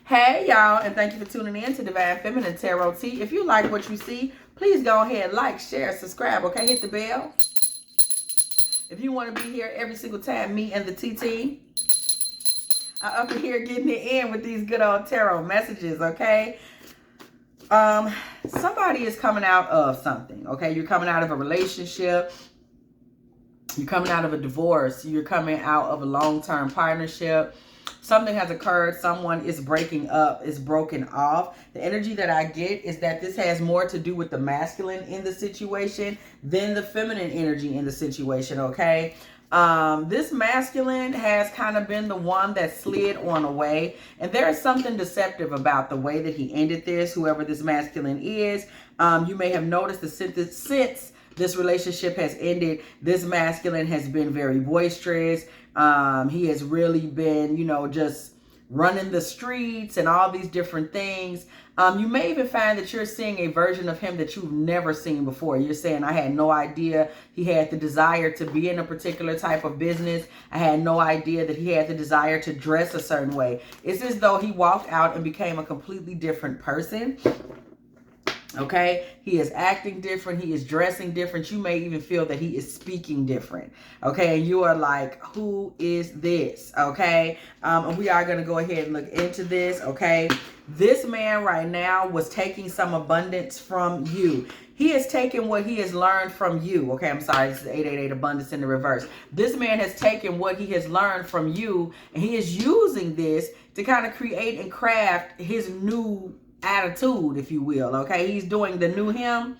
Hey y'all, and thank you for tuning in to Divine Feminine Tarot T. If you like what you see, please go ahead, like, share, subscribe, okay? Hit the bell. If you want to be here every single time, me and the TT are up here getting it in with these good old tarot messages, okay? Somebody is coming out of something, okay? You're coming out of a relationship. You're coming out of a divorce. You're coming out of a long-term partnership. Something has occurred. Someone is breaking up, is broken off. The energy that I get is that this has more to do with the masculine in the situation than the feminine energy in the situation, okay? This masculine has kind of been the one that slid on away. And there is something deceptive about the way that he ended this, whoever this masculine is. You may have noticed that since this relationship has ended, this masculine has been very boisterous. He has really been, just running the streets and all these different things. You may even find that you're seeing a version of him that you've never seen before. You're saying, I had no idea he had the desire to be in a particular type of business. I had no idea that he had the desire to dress a certain way. It's as though he walked out and became a completely different person. Okay, he is acting different. He is dressing different. You may even feel that he is speaking different. Okay, and you are like, who is this? Okay, and we are going to go ahead and look into this. Okay, this man right now was taking some abundance from you. He has taken what he has learned from you. Okay, I'm sorry, this is 888 abundance in the reverse. This man has taken what he has learned from you, and he is using this to kind of create and craft his new attitude, if you will. Okay, he's doing the new him.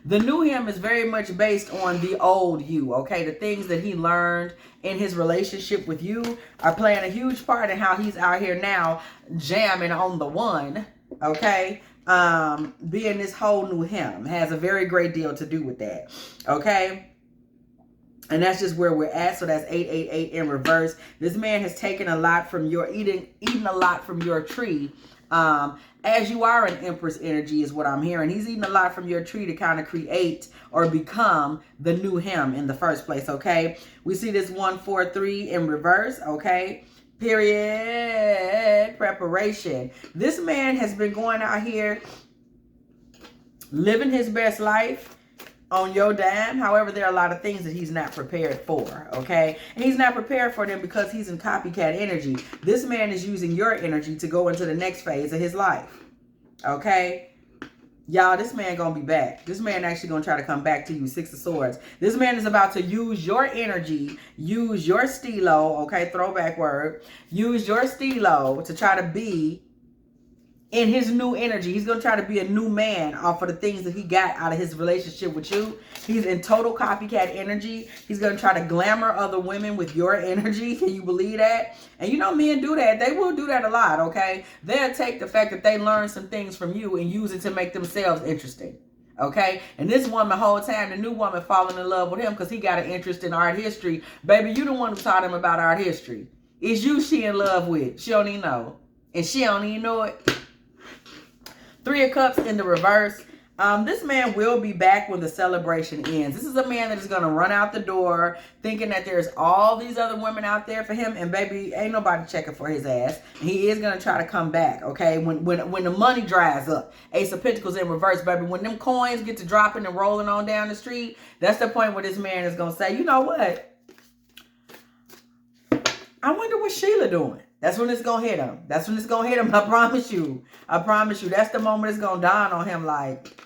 The new him is very much based on the old you. Okay, the things that he learned in his relationship with you are playing a huge part in how he's out here now jamming on the one. Okay, being this whole new him has a very great deal to do with that. Okay, and that's just where we're at. So that's 888 in reverse. This man has taken a lot from your eating a lot from your tree. As you are an Empress energy is what I'm hearing. He's eating a lot from your tree to kind of create or become the new him in the first place, okay? We see this 143 in reverse, okay? Period. Preparation. This man has been going out here living his best life on your dime. However, there are a lot of things that he's not prepared for, okay? And he's not prepared for them because he's in copycat energy. This man is using your energy to go into the next phase of his life, okay? Y'all, this man gonna be back. This man actually gonna try to come back to you. 6 of Swords. This man is about to use your energy, use your stilo, okay? Throwback word. Use your stilo to try to be in his new energy. He's going to try to be a new man off of the things that he got out of his relationship with you. He's in total copycat energy. He's going to try to glamour other women with your energy. Can you believe that? And you know men do that. They will do that a lot, okay? They'll take the fact that they learned some things from you and use it to make themselves interesting. Okay, and this woman, the whole time, the new woman falling in love with him because he got an interest in art history. Baby, you the one who taught him about art history. It's you she in love with. She don't even know. And she don't even know it. 3 of Cups in the reverse. This man will be back when the celebration ends. This is a man that is going to run out the door thinking that there's all these other women out there for him. And baby, ain't nobody checking for his ass. And he is going to try to come back, okay? When the money dries up. Ace of Pentacles in reverse, baby. When them coins get to dropping and rolling on down the street, that's the point where this man is going to say, you know what? I wonder what Sheila doing. That's when it's going to hit him. That's when it's going to hit him. I promise you. I promise you. That's the moment it's going to dawn on him like,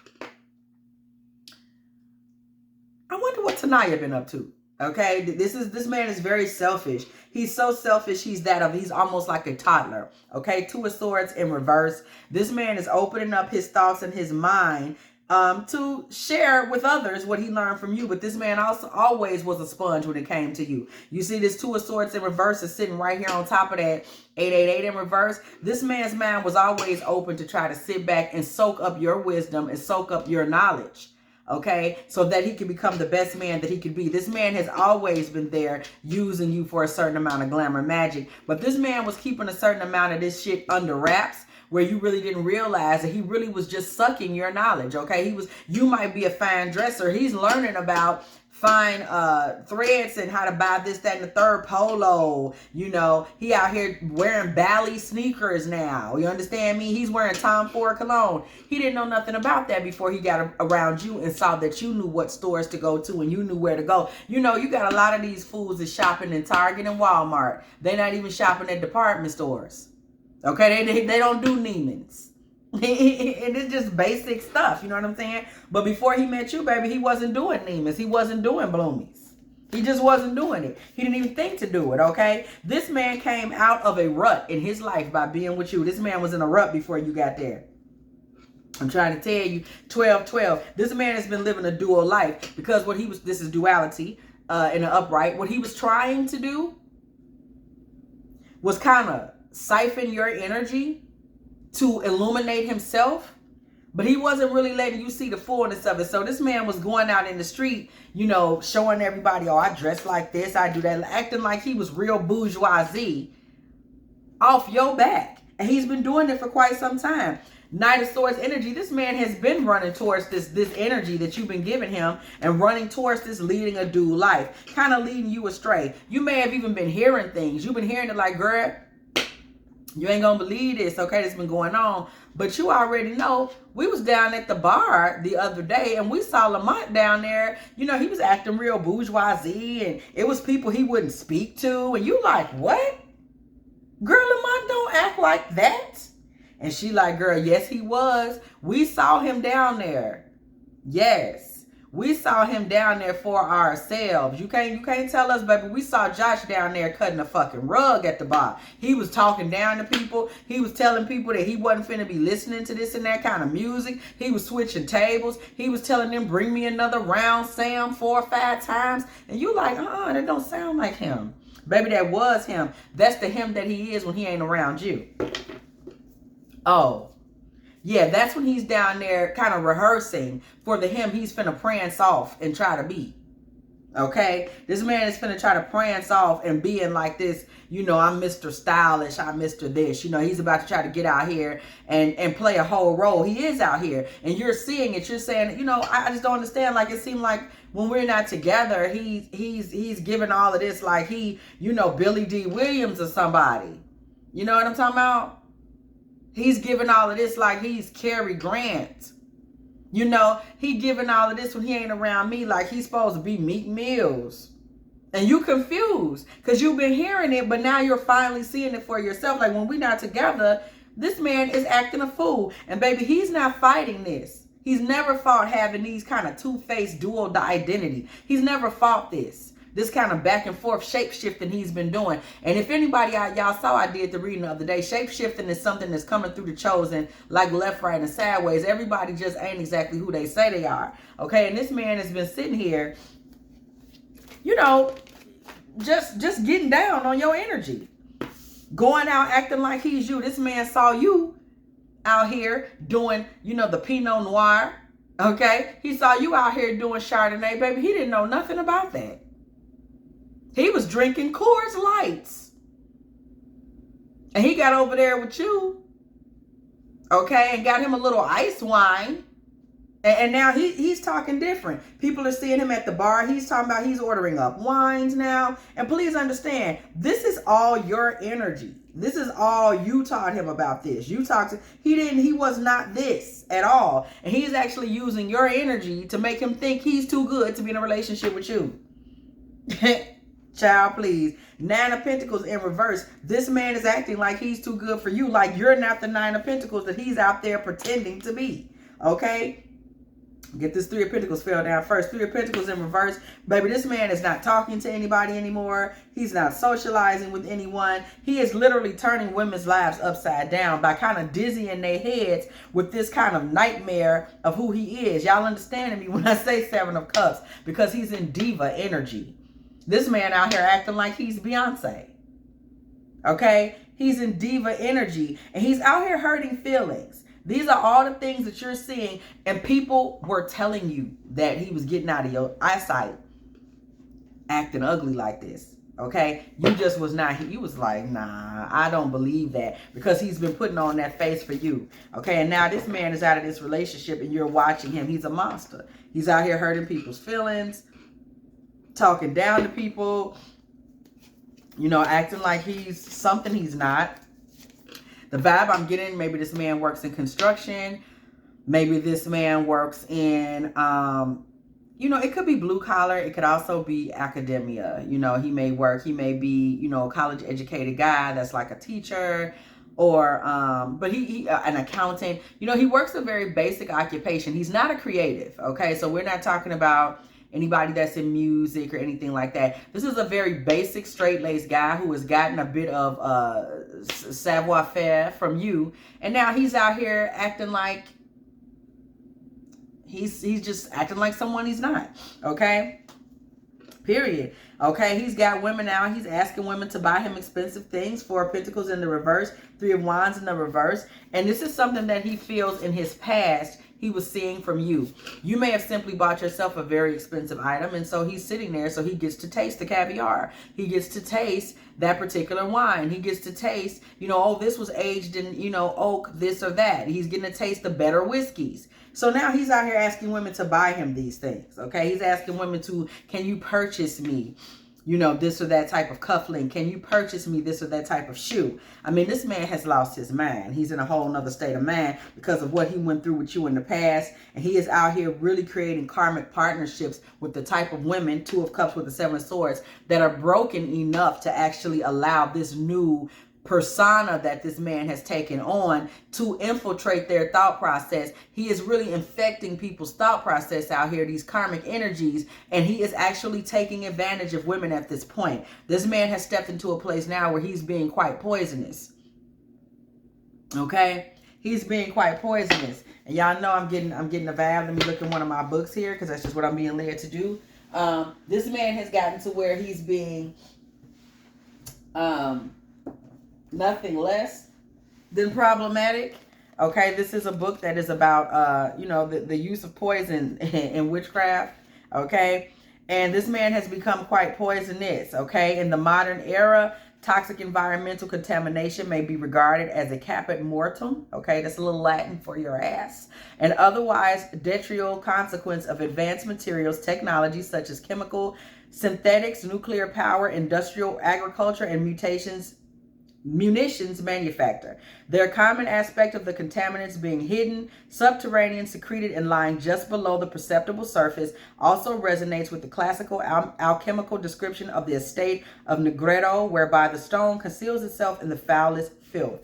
I wonder what Tanaya been up to. Okay? This man is very selfish. He's so selfish. He's almost like a toddler. Okay? 2 of Swords in reverse. This man is opening up his thoughts and his mind to share with others what he learned from you. But this man also always was a sponge when it came to you. You see this 2 of Swords in reverse is sitting right here on top of that 888 in reverse. This man's mind was always open to try to sit back and soak up your wisdom and soak up your knowledge. Okay, so that he can become the best man that he could be. This man has always been there using you for a certain amount of glamour magic. But this man was keeping a certain amount of this shit under wraps. where you really didn't realize that he really was just sucking your knowledge, okay? You might be a fine dresser. He's learning about fine threads and how to buy this, that, and the third polo. You know, he out here wearing Bally sneakers now. You understand me? He's wearing Tom Ford cologne. He didn't know nothing about that before he got around you and saw that you knew what stores to go to and you knew where to go. You know, you got a lot of these fools that shopping in Target and Walmart. They're not even shopping at department stores. Okay, they don't do Neiman's. And it's just basic stuff, you know what I'm saying? But before he met you, baby, he wasn't doing Neiman's. He wasn't doing Bloomies. He just wasn't doing it. He didn't even think to do it, okay? This man came out of a rut in his life by being with you. This man was in a rut before you got there. I'm trying to tell you, 12-12. This man has been living a dual life because what he was, this is duality in the upright. What he was trying to do was kind of siphon your energy to illuminate himself, but he wasn't really letting you see the fullness of it. So this man was going out in the street, you know, showing everybody, oh, I dress like this, I do that, acting like he was real bourgeoisie off your back. And he's been doing it for quite some time. Knight of Swords energy, this man has been running towards this energy that you've been giving him and running towards this leading a dual life, kind of leading you astray. You may have even been hearing things. You've been hearing it like, girl, you ain't gonna believe this, okay, that's been going on. But you already know, we was down at the bar the other day and we saw Lamont down there. You know, he was acting real bourgeoisie and it was people he wouldn't speak to. And you like, what? Girl, Lamont don't act like that. And she like, girl, yes, he was. We saw him down there. Yes. We saw him down there for ourselves. You can't tell us, baby. We saw Josh down there cutting a fucking rug at the bar. He was talking down to people. He was telling people that he wasn't finna be listening to this and that kind of music. He was switching tables. He was telling them, bring me another round, Sam, 4 or 5 times. And you like, that don't sound like him. Baby, that was him. That's the him that he is when he ain't around you. Oh. Yeah, that's when he's down there kind of rehearsing for the him he's finna prance off and try to be. Okay? This man is finna try to prance off and being like this, you know, I'm Mr. Stylish, I'm Mr. This. You know, he's about to try to get out here and play a whole role. He is out here. And you're seeing it. You're saying, you know, I just don't understand. Like, it seemed like when we're not together, he's giving all of this like he, you know, Billy D. Williams or somebody. You know what I'm talking about? He's giving all of this like he's Cary Grant. You know, he giving all of this when he ain't around me like he's supposed to be Meek Mills. And you confused because you've been hearing it, but now you're finally seeing it for yourself. Like when we're not together, this man is acting a fool. And baby, he's not fighting this. He's never fought having these kind of two-faced dual identity. He's never fought this. This kind of back and forth shape-shifting he's been doing. And if anybody y'all saw, I did the reading the other day. Shape-shifting is something that's coming through the chosen like left, right, and sideways. Everybody just ain't exactly who they say they are. Okay, and this man has been sitting here, you know, just getting down on your energy. Going out acting like he's you. This man saw you out here doing, you know, the Pinot Noir. Okay, he saw you out here doing Chardonnay. Baby, he didn't know nothing about that. He was drinking Coors Lights. And he got over there with you. Okay, and got him a little ice wine. And now he's talking different. People are seeing him at the bar. He's talking about he's ordering up wines now. And please understand, this is all your energy. This is all you taught him about this. You talked to, he was not this at all. And he's actually using your energy to make him think he's too good to be in a relationship with you. Child, please. 9 of Pentacles in reverse. This man is acting like he's too good for you. Like you're not the 9 of Pentacles that he's out there pretending to be. Okay? Get this 3 of Pentacles fell down first. 3 of Pentacles in reverse. Baby, this man is not talking to anybody anymore. He's not socializing with anyone. He is literally turning women's lives upside down by kind of dizzying their heads with this kind of nightmare of who he is. Y'all understanding me when I say 7 of Cups? Because he's in diva energy. This man out here acting like he's Beyonce. Okay? He's in diva energy. And he's out here hurting feelings. These are all the things that you're seeing. And people were telling you that he was getting out of your eyesight. Acting ugly like this. Okay, you just was not, you was like, nah, I don't believe that, because he's been putting on that face for you. Okay, and now this man is out of this relationship and you're watching him. He's a monster. He's out here hurting people's feelings, talking down to people, you know, acting like he's something he's not. The vibe I'm getting, maybe this man works in construction. Maybe this man works in, you know, it could be blue collar. It could also be academia. You know, he may be, you know, a college educated guy that's like a teacher, or, but he an accountant. You know, he works a very basic occupation. He's not a creative. Okay. So we're not talking about anybody that's in music or anything like that. This is a very basic, straight-laced guy who has gotten a bit of savoir-faire from you. And now he's out here acting like, he's just acting like someone he's not. Okay, period. Okay, he's got women now. He's asking women to buy him expensive things. 4 of Pentacles in the reverse, 3 of Wands in the reverse. And this is something that he feels in his past he was seeing from you. You may have simply bought yourself a very expensive item, and so he's sitting there, so he gets to taste the caviar. He gets to taste that particular wine. He gets to taste, you know, oh, this was aged in, you know, oak, this or that. He's getting to taste the better whiskeys. So now he's out here asking women to buy him these things, okay? He's asking women to, can you purchase me, you know, this or that type of cufflink? Can you purchase me this or that type of shoe? I mean, this man has lost his mind. He's in a whole nother state of mind because of what he went through with you in the past. And he is out here really creating karmic partnerships with the type of women, 2 of Cups with the 7 of Swords, that are broken enough to actually allow this new persona that this man has taken on to infiltrate their thought process. He is really infecting people's thought process out here, these karmic energies, and he is actually taking advantage of women at this point. This man has stepped into a place now where he's being quite poisonous. Okay? He's being quite poisonous. And y'all know I'm getting a vibe. Let me look in one of my books here, because that's just what I'm being led to do. This man has gotten to where he's being nothing less than problematic. Okay, this is a book that is about, you know, the use of poison in witchcraft. Okay, and this man has become quite poisonous. Okay, in the modern era, toxic environmental contamination may be regarded as a caput mortuum. Okay, that's a little Latin for your ass. And otherwise detrimental consequence of advanced materials, technologies such as chemical, synthetics, nuclear power, industrial agriculture, and munitions manufacture. Their common aspect of the contaminants being hidden, subterranean, secreted, and lying just below the perceptible surface also resonates with the classical alchemical description of the estate of Negredo, whereby the stone conceals itself in the foulest filth.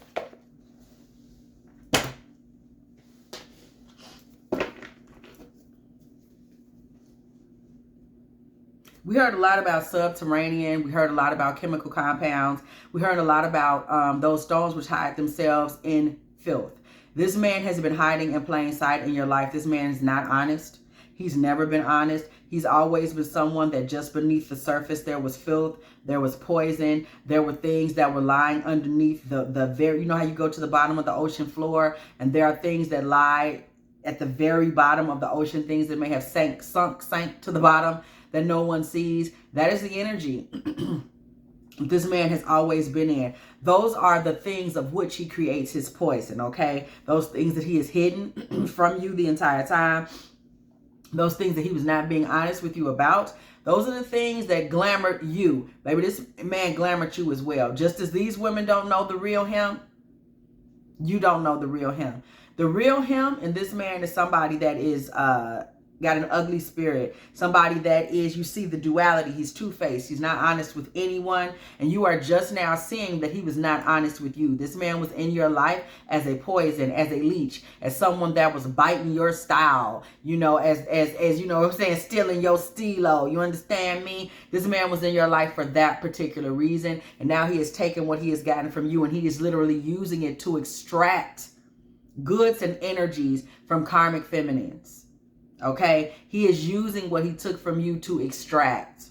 We heard a lot about subterranean. We heard a lot about chemical compounds. We heard a lot about those stones which hide themselves in filth. This man has been hiding in plain sight in your life. This man is not honest. He's never been honest. He's always been someone that just beneath the surface there was filth, there was poison, there were things that were lying underneath the very, you know how you go to the bottom of the ocean floor and there are things that lie at the very bottom of the ocean, things that may have sank to the bottom that no one sees. That is the energy this man has always been in. Those are the things of which he creates his poison, okay? Those things that he has hidden from you the entire time. Those things that he was not being honest with you about. Those are the things that glamored you. Maybe this man glamored you as well. Just as these women don't know the real him, you don't know the real him. The real him in this man is somebody that is got an ugly spirit. Somebody that is, you see the duality. He's two-faced. He's not honest with anyone. And you are just now seeing that he was not honest with you. This man was in your life as a poison, as a leech, as someone that was biting your style, you know, as you know what I'm saying, stealing your stilo. You understand me? This man was in your life for that particular reason. And now he has taken what he has gotten from you and he is literally using it to extract goods and energies from karmic feminines. Okay, he is using what he took from you to extract.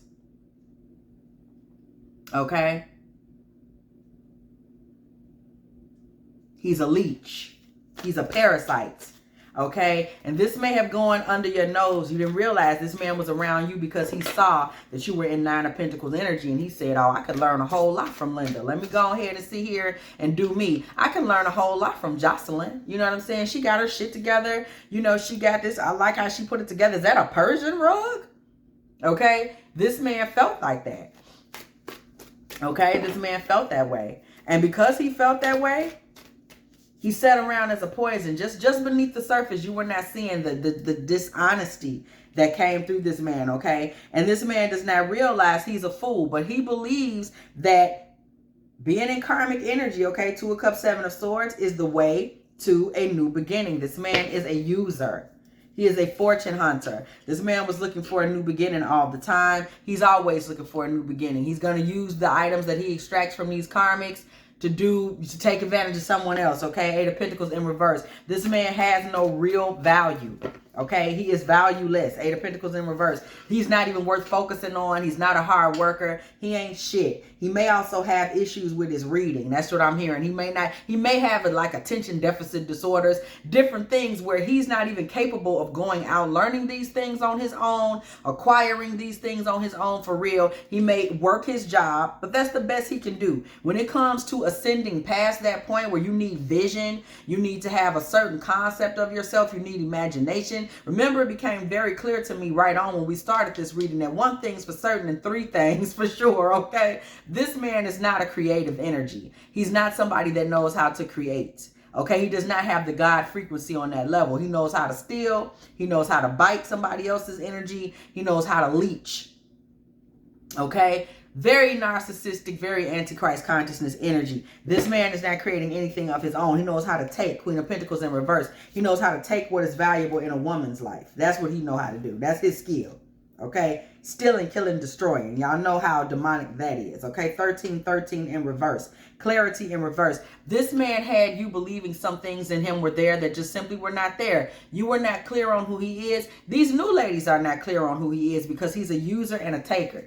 Okay, he's a leech. He's a parasite. Okay, and this may have gone under your nose. You didn't realize this man was around you because he saw that you were in Nine of Pentacles energy, and he said, oh, I could learn a whole lot from Linda. Let me go ahead and sit here and do me. I can learn a whole lot from Jocelyn. You know what I'm saying? She got her shit together. You know, she got this. I like how she put it together. Is that a Persian rug? Okay, this man felt like that. Okay, this man felt that way. And because he felt that way, he sat around as a poison. Just beneath the surface, you were not seeing the dishonesty that came through this man, okay? And this man does not realize he's a fool, but he believes that being in karmic energy, okay, 2 of Cups, 7 of Swords, is the way to a new beginning. This man is a user. He is a fortune hunter. This man was looking for a new beginning all the time. He's always looking for a new beginning. He's going to use the items that he extracts from these karmics to take advantage of someone else, okay? 8 of Pentacles in reverse. This man has no real value, okay? He is valueless. 8 of Pentacles in reverse. He's not even worth focusing on. He's not a hard worker. He ain't shit. He may also have issues with his reading. That's what I'm hearing. He may have like attention deficit disorders, different things where he's not even capable of going out learning these things on his own, acquiring these things on his own for real. He may work his job, but that's the best he can do. When it comes to ascending past that point where you need vision, you need to have a certain concept of yourself, you need imagination. Remember, it became very clear to me right on when we started this reading that one thing's for certain and 3 things for sure, okay? This man is not a creative energy. He's not somebody that knows how to create. Okay, he does not have the God frequency on that level. He knows how to steal. He knows how to bite somebody else's energy. He knows how to leech. Okay, very narcissistic, very antichrist consciousness energy. This man is not creating anything of his own. He knows how to take. Queen of Pentacles in reverse. He knows how to take what is valuable in a woman's life. That's what he knows how to do. That's his skill. Okay, stealing, killing, destroying. Y'all know how demonic that is. Okay, 13 in reverse. Clarity in reverse. This man had you believing some things in him were there that just simply were not there. You were not clear on who he is. These new ladies are not clear on who he is because he's a user and a taker.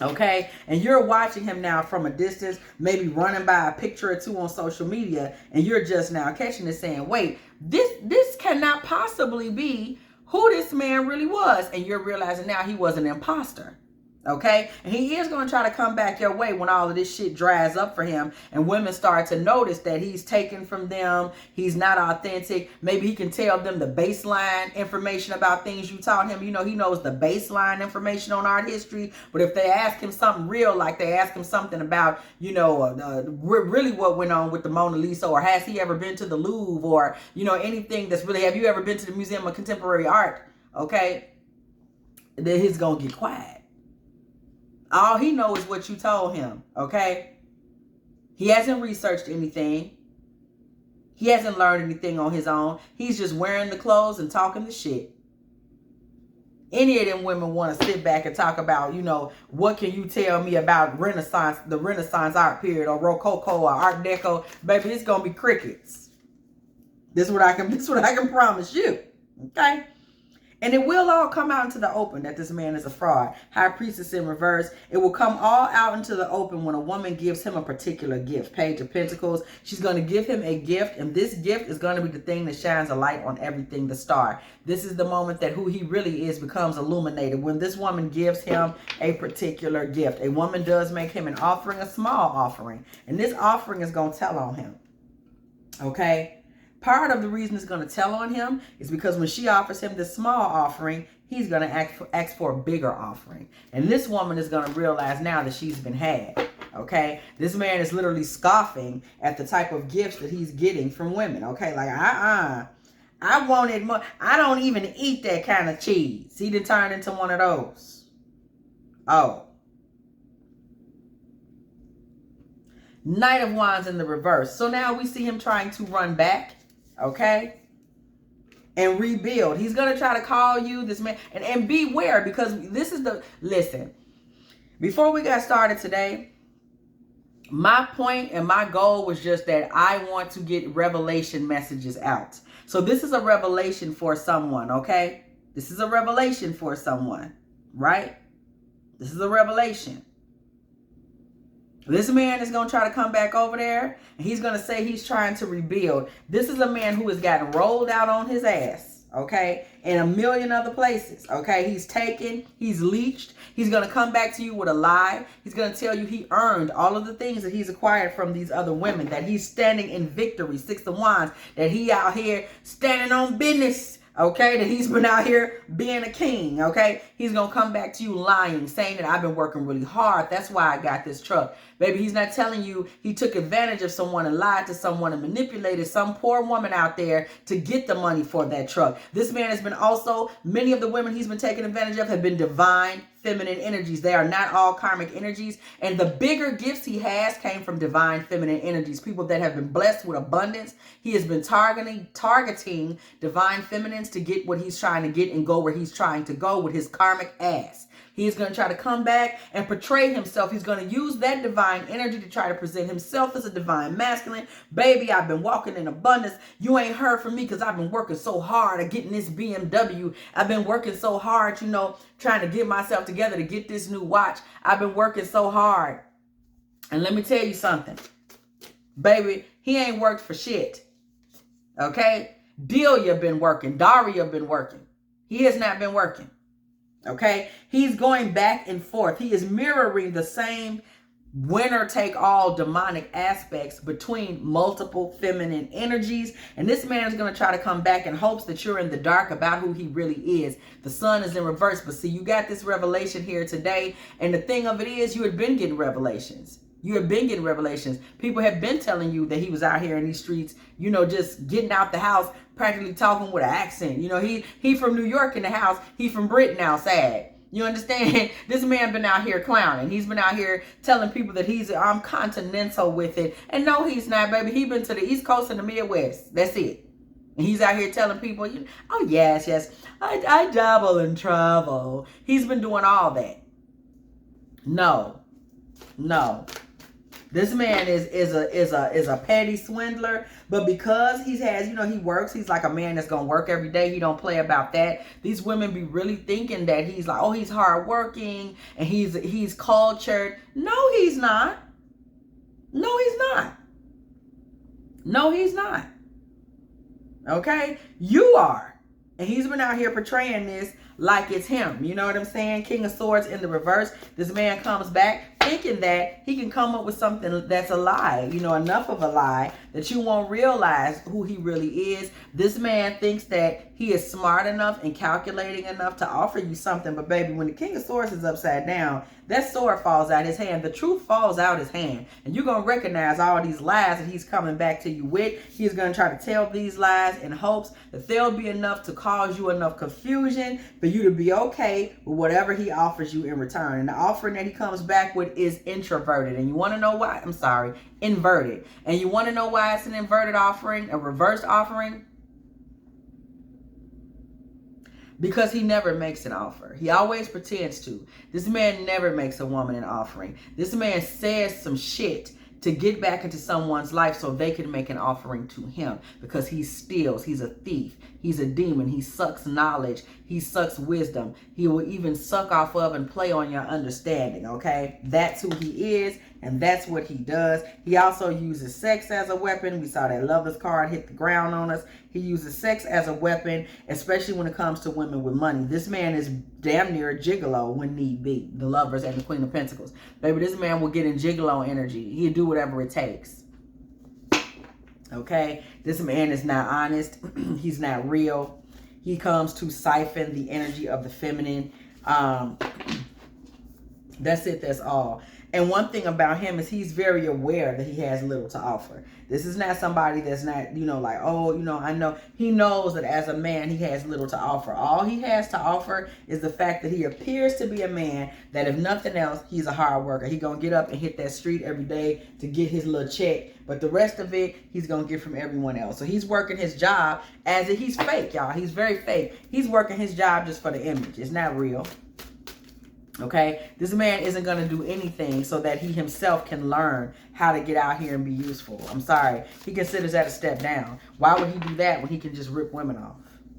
Okay, and you're watching him now from a distance, maybe running by a picture or 2 on social media, and you're just now catching it saying, wait, this cannot possibly be who this man really was. And you're realizing now he was an imposter. Okay, and he is going to try to come back your way when all of this shit dries up for him and women start to notice that he's taken from them. He's not authentic. Maybe he can tell them the baseline information about things you taught him. You know, he knows the baseline information on art history. But if they ask him something real, like they ask him something about, you know, really what went on with the Mona Lisa, or has he ever been to the Louvre, or, you know, anything that's really, have you ever been to the Museum of Contemporary Art? Okay, then he's going to get quiet. All he knows is what you told him, okay? He hasn't researched anything. He hasn't learned anything on his own. He's just wearing the clothes and talking the shit. Any of them women want to sit back and talk about, you know, what can you tell me about Renaissance, the Renaissance art period, or Rococo, or Art Deco? Baby, it's going to be crickets. This is what I can promise you, okay? And it will all come out into the open that this man is a fraud. High Priestess in reverse. It will come all out into the open when a woman gives him a particular gift. Page of Pentacles. She's going to give him a gift, and this gift is going to be the thing that shines a light on everything, the star. This is the moment that who he really is becomes illuminated. When this woman gives him a particular gift. A woman does make him an offering, a small offering. And this offering is going to tell on him. Okay? Part of the reason it's going to tell on him is because when she offers him this small offering, he's going to ask for a bigger offering. And this woman is going to realize now that she's been had. Okay? This man is literally scoffing at the type of gifts that he's getting from women. Okay? Like, I wanted more. I don't even eat that kind of cheese. He done turned into one of those. Oh. Knight of Wands in the reverse. So now we see him trying to run back. Okay, and rebuild. He's going to try to call you, this man, and beware, because this is the, listen, before we got started today, my point and my goal was just that I want to get revelation messages out. So this is a revelation for someone, okay? This is a revelation for someone, right? This is a revelation. This man is going to try to come back over there, and he's going to say he's trying to rebuild. This is a man who has gotten rolled out on his ass, okay, in a million other places, okay? He's taken, he's leeched. He's going to come back to you with a lie. He's going to tell you he earned all of the things that he's acquired from these other women, that he's standing in victory, 6 of Wands, that he out here standing on business. Okay, that he's been out here being a king, okay? He's going to come back to you lying, saying that I've been working really hard. That's why I got this truck. Baby, he's not telling you he took advantage of someone and lied to someone and manipulated some poor woman out there to get the money for that truck. This man has been also, many of the women he's been taking advantage of have been divine feminine energies. They are not all karmic energies. And the bigger gifts he has came from divine feminine energies. People that have been blessed with abundance. He has been targeting divine feminines to get what he's trying to get and go where he's trying to go with his karmic ass. He's going to try to come back and portray himself. He's going to use that divine energy to try to present himself as a divine masculine. Baby, I've been walking in abundance. You ain't heard from me because I've been working so hard at getting this BMW. I've been working so hard, you know, trying to get myself together to get this new watch. I've been working so hard. And let me tell you something. Baby, he ain't worked for shit. Okay? Delia been working. Daria been working. He has not been working. Okay, he's going back and forth. He is mirroring the same winner take all demonic aspects between multiple feminine energies. And this man is going to try to come back in hopes that you're in the dark about who he really is. The sun is in reverse. But see, you got this revelation here today. And the thing of it is, you had been getting revelations. You have been getting revelations. People have been telling you that he was out here in these streets, you know, just getting out the house, practically talking with an accent. You know, he from New York in the house. He from Britain outside. You understand? This man been out here clowning. He's been out here telling people that he's continental with it. And no, he's not, baby. He been to the East Coast and the Midwest. That's it. And he's out here telling people, oh, yes, I dabble and travel. He's been doing all that. No. This man is a petty swindler, but because he has, you know, he works, he's like a man that's gonna work every day. He don't play about that. These women be really thinking that he's like, oh, he's hardworking and he's cultured. No, he's not. No, he's not. No, he's not. Okay, you are, and he's been out here portraying this like it's him. You know what I'm saying? King of Swords in the reverse. This man comes back thinking that he can come up with something that's a lie. You know, enough of a lie that you won't realize who he really is. This man thinks that he is smart enough and calculating enough to offer you something. But baby, when the King of Swords is upside down, that sword falls out his hand. The truth falls out his hand. And you're going to recognize all these lies that he's coming back to you with. He's going to try to tell these lies in hopes that they'll be enough to cause you enough confusion for you to be okay with whatever he offers you in return. And the offering that he comes back with is introverted. And you want to know why? I'm sorry, inverted. And you want to know why it's an inverted offering, a reversed offering? Because he never makes an offer. He always pretends to. This man never makes a woman an offering. This man says some shit to get back into someone's life so they can make an offering to him, because he steals. He's a thief. He's a demon. He sucks knowledge. He sucks wisdom. He will even suck off of and play on your understanding, okay? That's who he is, and that's what he does. He also uses sex as a weapon. We saw that Lover's card hit the ground on us. He uses sex as a weapon, especially when it comes to women with money. This man is damn near a gigolo when need be. The Lovers and the Queen of Pentacles. Baby, this man will get in gigolo energy. He'll do whatever it takes. Okay? This man is not honest. He's not real. He comes to siphon the energy of the feminine. That's it. That's all. And one thing about him is he's very aware that he has little to offer. This is not somebody that's not, you know, like, oh, you know, I know. He knows that as a man, he has little to offer. All he has to offer is the fact that he appears to be a man that, if nothing else, he's a hard worker. He's going to get up and hit that street every day to get his little check. But the rest of it, he's going to get from everyone else. So he's working his job as if he's fake, y'all. He's very fake. He's working his job just for the image. It's not real. Okay, this man isn't going to do anything so that he himself can learn how to get out here and be useful. I'm sorry. He considers that a step down. Why would he do that when he can just rip women off?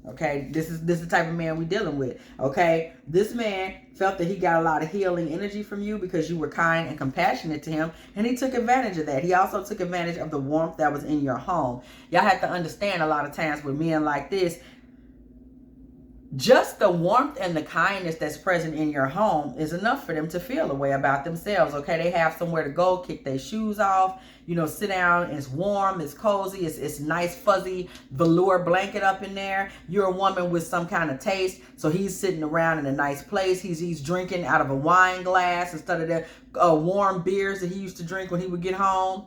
Okay, this is the type of man we're dealing with. Okay, this man felt that he got a lot of healing energy from you because you were kind and compassionate to him, and he took advantage of that. He also took advantage of the warmth that was in your home. Y'all have to understand, a lot of times with men like this, just the warmth and the kindness that's present in your home is enough for them to feel a way about themselves. Okay, they have somewhere to go, kick their shoes off, you know, sit down. It's warm, it's cozy, it's nice fuzzy velour blanket up in there. You're a woman with some kind of taste, so he's sitting around in a nice place. He's drinking out of a wine glass instead of the warm beers that he used to drink when he would get home,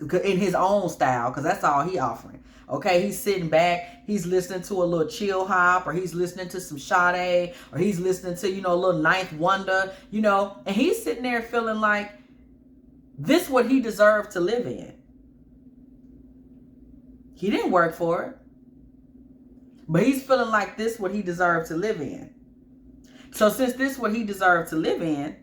in his own style, because that's all he offering. Okay, he's sitting back, he's listening to a little chill hop, or he's listening to some Sade, or he's listening to, you know, a little Ninth Wonder, you know, and he's sitting there feeling like this what he deserved to live in. He didn't work for it, but he's feeling like this what he deserved to live in. So since this what he deserved to live in,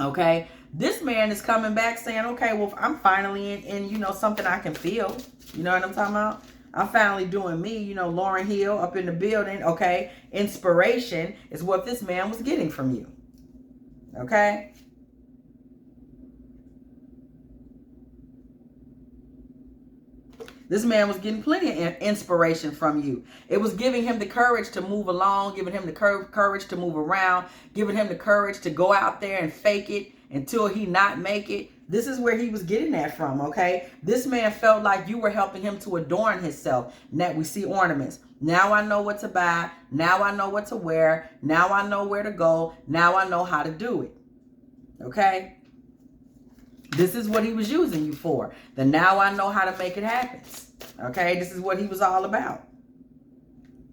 okay, this man is coming back saying, okay, well, I'm finally in, you know, something I can feel. You know what I'm talking about? I'm finally doing me, you know, Lauryn Hill up in the building. Okay, inspiration is what this man was getting from you. Okay. This man was getting plenty of inspiration from you. It was giving him the courage to move along, giving him the courage to move around, giving him the courage to go out there and fake it until he not make it. This is where he was getting that from, okay? This man felt like you were helping him to adorn himself. Now we see ornaments. Now I know what to buy. Now I know what to wear. Now I know where to go. Now I know how to do it. Okay? This is what he was using you for. The now I know how to make it happen. Okay? This is what he was all about.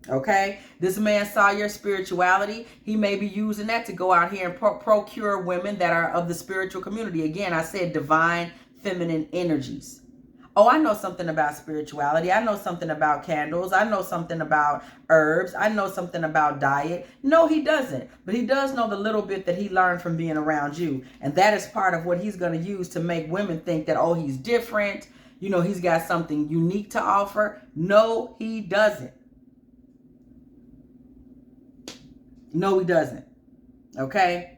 Okay? This man saw your spirituality. He may be using that to go out here and procure women that are of the spiritual community. Again, I said divine feminine energies. Oh, I know something about spirituality. I know something about candles. I know something about herbs. I know something about diet. No, he doesn't. But he does know the little bit that he learned from being around you. And that is part of what he's going to use to make women think that, oh, he's different. You know, he's got something unique to offer. No, he doesn't. No, he doesn't. Okay?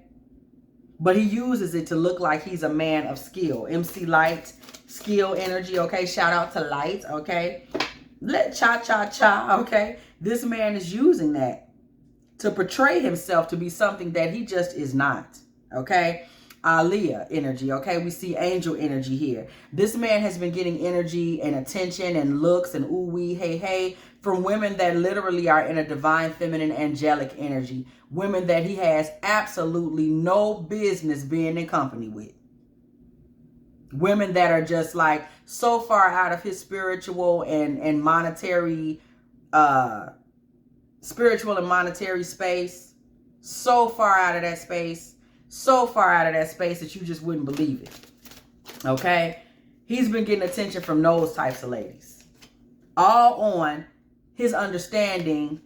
But he uses it to look like he's a man of skill. MC Light, skill energy, okay? Shout out to Light, okay? Let cha-cha-cha, okay? This man is using that to portray himself to be something that he just is not, okay? Aliyah energy, okay? We see angel energy here. This man has been getting energy and attention and looks and ooh-wee, hey, from women that literally are in a divine feminine angelic energy. Women that he has absolutely no business being in company with. Women that are just like so far out of his spiritual and monetary, spiritual and monetary space. So far out of that space. So far out of that space that you just wouldn't believe it. Okay? He's been getting attention from those types of ladies. All on his understanding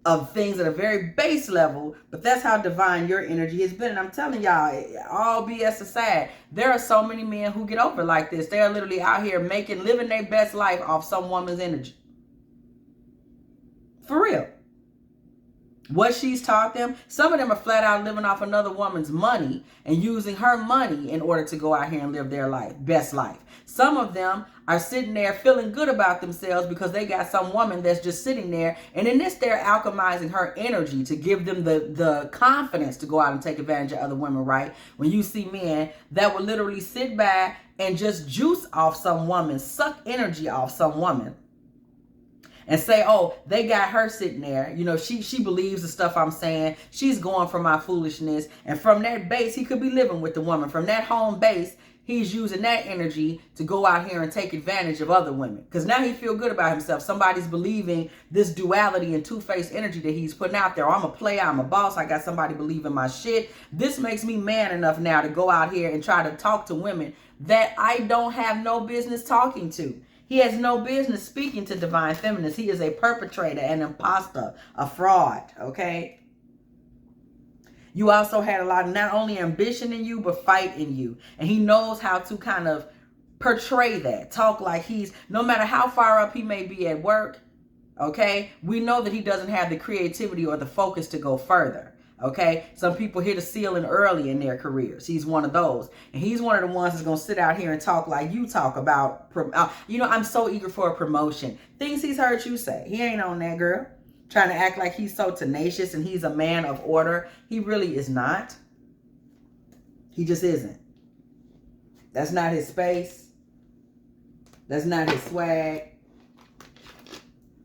of things at a very base level, but that's how divine your energy has been. And I'm telling y'all, all BS aside, there are so many men who get over like this. They're literally out here living their best life off some woman's energy. For real. What she's taught them, some of them are flat out living off another woman's money and using her money in order to go out here and live their life, best life. Some of them are sitting there feeling good about themselves because they got some woman that's just sitting there, and in this they're alchemizing her energy to give them the confidence to go out and take advantage of other women, right? When you see men that will literally sit back and just juice off some woman, suck energy off some woman, and say, oh, they got her sitting there. You know, she believes the stuff I'm saying. She's going for my foolishness. And from that base, he could be living with the woman. From that home base, he's using that energy to go out here and take advantage of other women. Because now he feel good about himself. Somebody's believing this duality and two-faced energy that he's putting out there. I'm a player, I'm a boss, I got somebody believing my shit. This makes me man enough now to go out here and try to talk to women that I don't have no business talking to. He has no business speaking to divine feminists. He is a perpetrator, an impostor, a fraud, okay? You also had a lot of not only ambition in you, but fight in you. And he knows how to kind of portray that. Talk like he's, no matter how far up he may be at work, Okay, we know that he doesn't have the creativity or the focus to go further. Okay, some people hit a ceiling early in their careers. He's one of those, and he's one of the ones that's gonna sit out here and talk like you talk about. You know, I'm so eager for a promotion. Things he's heard you say. He ain't on that, girl. Trying to act like he's so tenacious and he's a man of order. He really is not. He just isn't. That's not his space. That's not his swag.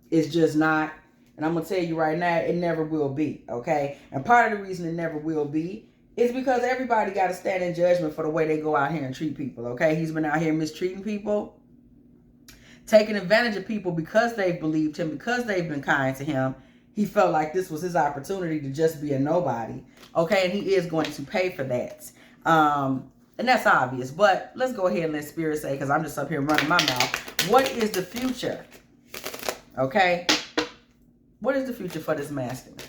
It's just not. And I'm going to tell you right now, it never will be, okay? And part of the reason it never will be is because everybody got to stand in judgment for the way they go out here and treat people, okay? He's been out here mistreating people, taking advantage of people because they've believed him, because they've been kind to him. He felt like this was his opportunity to just be a nobody, okay? And he is going to pay for that. And that's obvious. But let's go ahead and let Spirit say, because I'm just up here running my mouth. What is the future? Okay? What is the future for this masculine?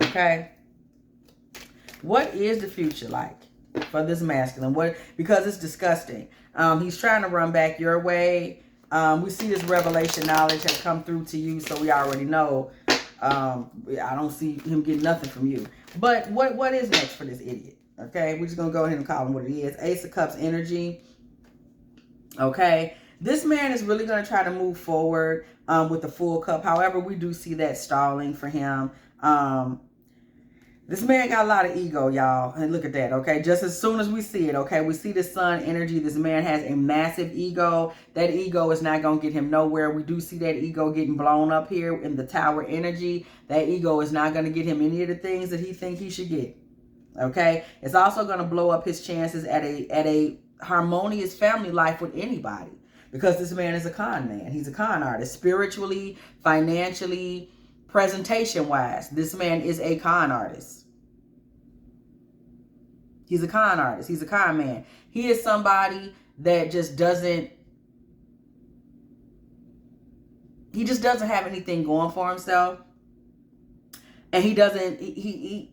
Okay? What is the future like for this masculine? Because it's disgusting. He's trying to run back your way. We see this revelation knowledge has come through to you, so we already know. I don't see him getting nothing from you. But what is next for this idiot? Okay? We're just going to go ahead and call him what it is. Ace of Cups energy. Okay? This man is really going to try to move forward with the full cup. However, we do see that stalling for him. This man got a lot of ego, y'all. And look at that, okay? Just as soon as we see it, okay? We see the sun energy. This man has a massive ego. That ego is not going to get him nowhere. We do see that ego getting blown up here in the tower energy. That ego is not going to get him any of the things that he thinks he should get, okay? It's also going to blow up his chances at a harmonious family life with anybody. Because this man is a con man. He's a con artist. Spiritually, financially, presentation-wise, this man is a con artist. He's a con artist. He's a con man. He is somebody that just doesn't... He just doesn't have anything going for himself. And he doesn't... He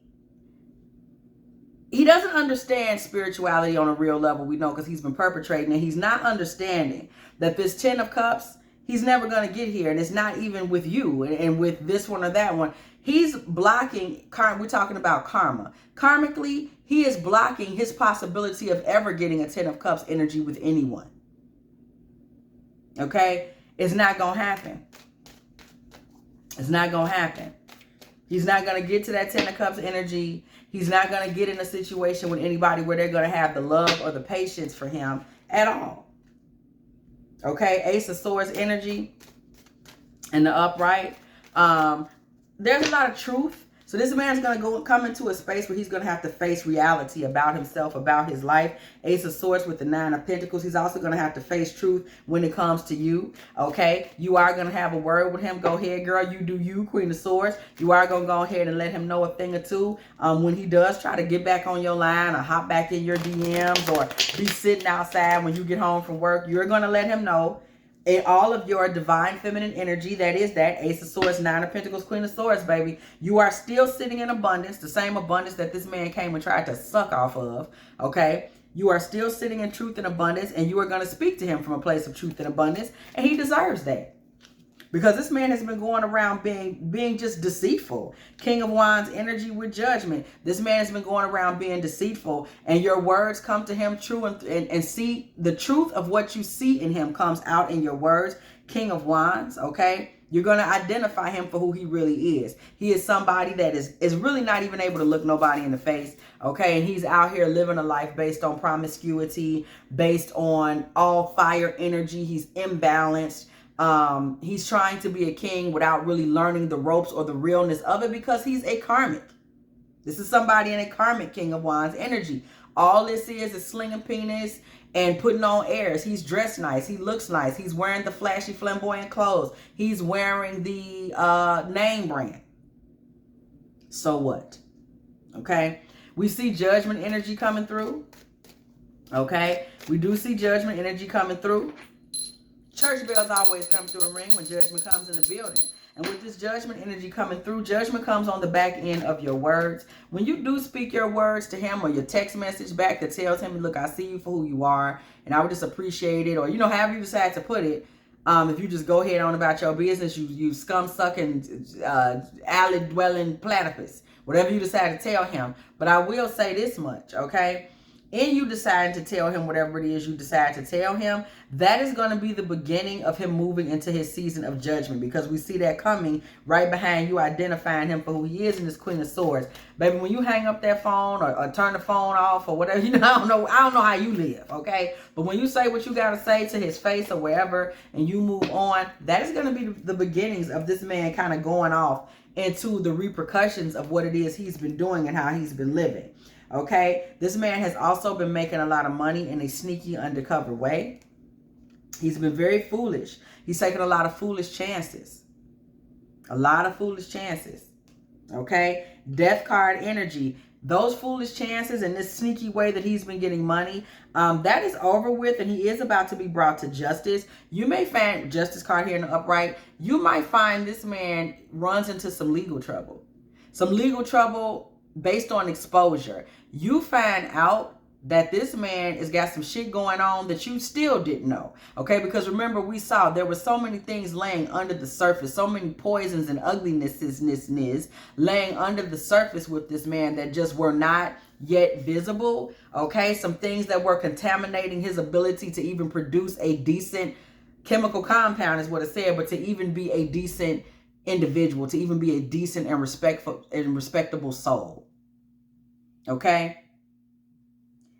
doesn't understand spirituality on a real level, we know, because he's been perpetrating, and he's not understanding that this 10 of Cups, he's never going to get here, and it's not even with you and with this one or that one. He's blocking, we're talking about karma. Karmically, he is blocking his possibility of ever getting a 10 of Cups energy with anyone. Okay? It's not going to happen. It's not going to happen. He's not going to get to that 10 of Cups energy. He's not going to get in a situation with anybody where they're going to have the love or the patience for him at all. Okay, Ace of Swords energy and the upright. There's a lot of truth. So this man's going to come into a space where he's going to have to face reality about himself, about his life. Ace of Swords with the 9 of Pentacles. He's also going to have to face truth when it comes to you. Okay, you are going to have a word with him. Go ahead, girl. You do you, Queen of Swords. You are going to go ahead and let him know a thing or two. When he does try to get back on your line or hop back in your DMs or be sitting outside when you get home from work, you're going to let him know in all of your divine feminine energy, that is that Ace of Swords, 9 of Pentacles, Queen of Swords, baby. You are still sitting in abundance, the same abundance that this man came and tried to suck off of, okay? You are still sitting in truth and abundance, and you are going to speak to him from a place of truth and abundance, and he deserves that. Because this man has been going around being just deceitful. King of Wands energy with Judgment. This man has been going around being deceitful. And your words come to him true and see the truth of what you see in him comes out in your words. King of Wands, okay? You're going to identify him for who he really is. He is somebody that is really not even able to look nobody in the face, okay? And he's out here living a life based on promiscuity, based on all fire energy. He's imbalanced. He's trying to be a king without really learning the ropes or the realness of it because he's a karmic. This is somebody in a karmic King of Wands energy. All this is slinging penis and putting on airs. He's dressed nice. He looks nice. He's wearing the flashy flamboyant clothes. He's wearing the name brand. So what? Okay. We see Judgment energy coming through. Okay. We do see Judgment energy coming through. Church bells always come through a ring when judgment comes in the building. And with this judgment energy coming through, judgment comes on the back end of your words. When you do speak your words to him or your text message back that tells him, look, I see you for who you are, and I would just appreciate it, or, you know, however you decide to put it, if you just go ahead on about your business, you scum-sucking, alley-dwelling platypus, whatever you decide to tell him. But I will say this much, okay? In you deciding to tell him whatever it is you decide to tell him, that is going to be the beginning of him moving into his season of judgment, because we see that coming right behind you identifying him for who he is in this Queen of Swords. Baby, when you hang up that phone or turn the phone off or whatever, you know, I don't know how you live, okay? But when you say what you got to say to his face or wherever and you move on, that is going to be the beginnings of this man kind of going off into the repercussions of what it is he's been doing and how he's been living. Okay, this man has also been making a lot of money in a sneaky, undercover way. He's been very foolish. He's taken a lot of foolish chances. A lot of foolish chances. Okay, Death card energy. Those foolish chances and this sneaky way that he's been getting money, that is over with, and he is about to be brought to justice. You may find Justice card here in the upright. You might find this man runs into some legal trouble. Some legal trouble based on exposure. You find out that this man has got some shit going on that you still didn't know. Okay, because remember, we saw there were so many things laying under the surface, so many poisons and uglinesses laying under the surface with this man that just were not yet visible. Okay, some things that were contaminating his ability to even produce a decent chemical compound is what it said, but to even be a decent individual, to even be a decent and respectable soul. Okay,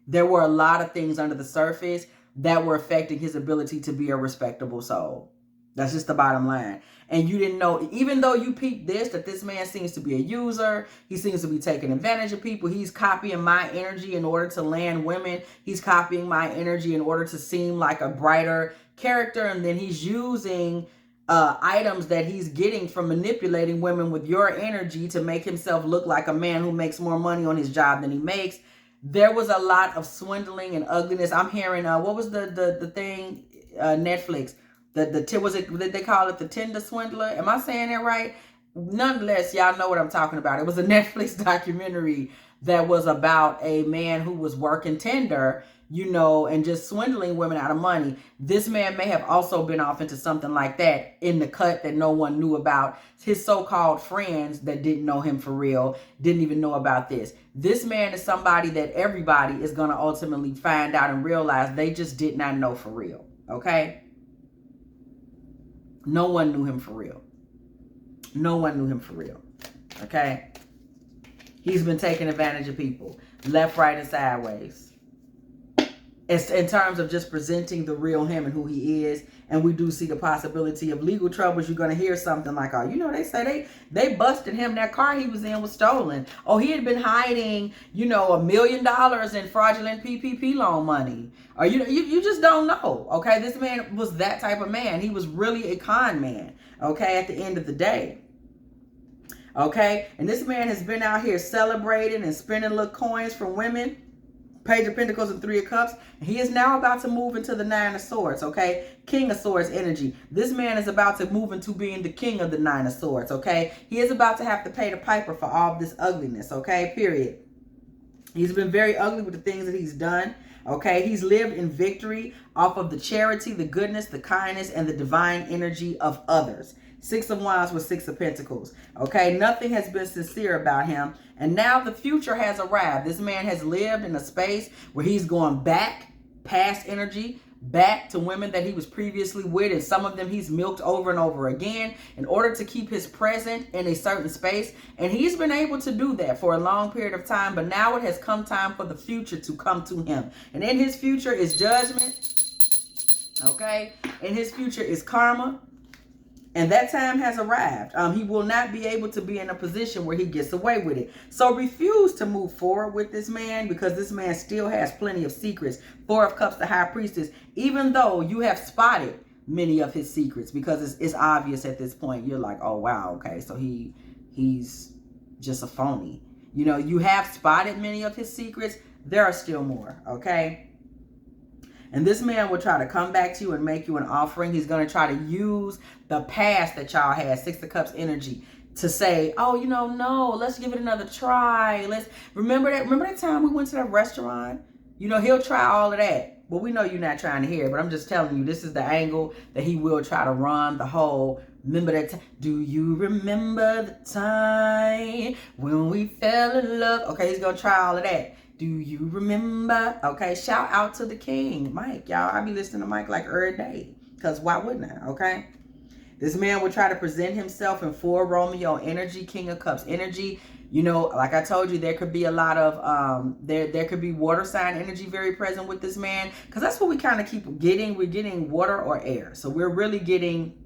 there were a lot of things under the surface that were affecting his ability to be a respectable soul. That's just the bottom line. And you didn't know, even though you peeped this, that this man seems to be a user. He seems to be taking advantage of people. He's copying my energy in order to land women. He's copying my energy in order to seem like a brighter character. And then he's using items that he's getting from manipulating women with your energy to make himself look like a man who makes more money on his job than he makes. There was a lot of swindling and ugliness. I'm hearing, what was the thing, Netflix? Was it, did they call it the Tinder swindler? Am I saying that right? Nonetheless, y'all know what I'm talking about. It was a Netflix documentary that was about a man who was working Tinder, you know, and just swindling women out of money. This man may have also been off into something like that in the cut that no one knew about. His so-called friends that didn't know him for real didn't even know about this. This man is somebody that everybody is going to ultimately find out and realize they just did not know for real. Okay? No one knew him for real. No one knew him for real. Okay? He's been taking advantage of people left, right, and sideways. It's in terms of just presenting the real him and who he is. And we do see the possibility of legal troubles. You're going to hear something like, oh, you know, they say they busted him. That car he was in was stolen. Oh, he had been hiding, you know, $1 million in fraudulent PPP loan money. Or you just don't know. Okay, this man was that type of man. He was really a con man. Okay, at the end of the day. Okay, and this man has been out here celebrating and spending little coins from women. Page of Pentacles and Three of Cups. He is now about to move into the Nine of Swords, okay? King of Swords energy. This man is about to move into being the king of the Nine of Swords, okay? He is about to have to pay the piper for all of this ugliness, okay? Period. He's been very ugly with the things that he's done, okay? He's lived in victory off of the charity, the goodness, the kindness, and the divine energy of others. Six of Wands with Six of Pentacles. Okay, nothing has been sincere about him. And now the future has arrived. This man has lived in a space where he's going back, past energy, back to women that he was previously with. And some of them he's milked over and over again in order to keep his present in a certain space. And he's been able to do that for a long period of time. But now it has come time for the future to come to him. And in his future is judgment. Okay, in his future is karma. And that time has arrived. He will not be able to be in a position where he gets away with it. So refuse to move forward with this man, because this man still has plenty of secrets. Four of Cups, the High Priestess. Even though you have spotted many of his secrets, because it's obvious at this point. You're like, oh, wow, okay, so he's just a phony. You know, you have spotted many of his secrets. There are still more, okay? And this man will try to come back to you and make you an offering. He's going to try to use the past that y'all had, Six of Cups energy, to say, oh, you know, no, let's give it another try. Let's remember that time we went to that restaurant? You know, he'll try all of that. But we know you're not trying to hear it. But I'm just telling you, this is the angle that he will try to run the whole. Remember that time? Do you remember the time when we fell in love? Okay, he's going to try all of that. Do you remember? Okay, shout out to the king, Mike. Y'all, I be listening to Mike like every day. Because why wouldn't I? Okay. This man will try to present himself in full Romeo energy, King of Cups energy. You know, like I told you, there could be a lot of, there could be water sign energy very present with this man. Because that's what we kind of keep getting. We're getting water or air. So we're really getting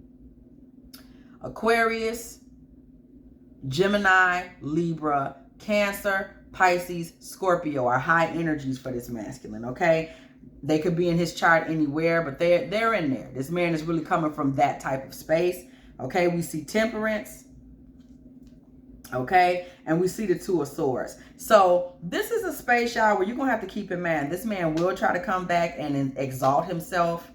Aquarius, Gemini, Libra, Cancer, Pisces, Scorpio are high energies for this masculine, okay? They could be in his chart anywhere, but they're in there. This man is really coming from that type of space, okay? We see Temperance, okay? And we see the Two of Swords. So this is a space, y'all, where you're going to have to keep in mind. This man will try to come back and exalt himself.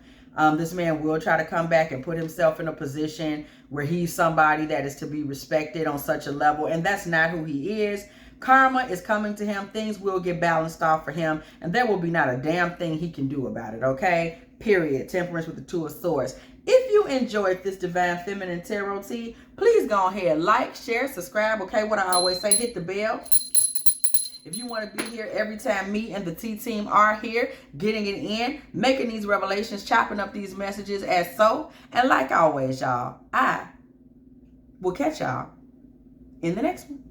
This man will try to come back and put himself in a position where he's somebody that is to be respected on such a level. And that's not who he is. Karma is coming to him. Things will get balanced off for him. And there will be not a damn thing he can do about it, okay? Period. Temperance with the Two of Swords. If you enjoyed this Divine Feminine Tarot tea, please go ahead, like, share, subscribe, okay? What I always say, hit the bell. If you want to be here every time me and the T team are here, getting it in, making these revelations, chopping up these messages as so. And like always, y'all, I will catch y'all in the next one.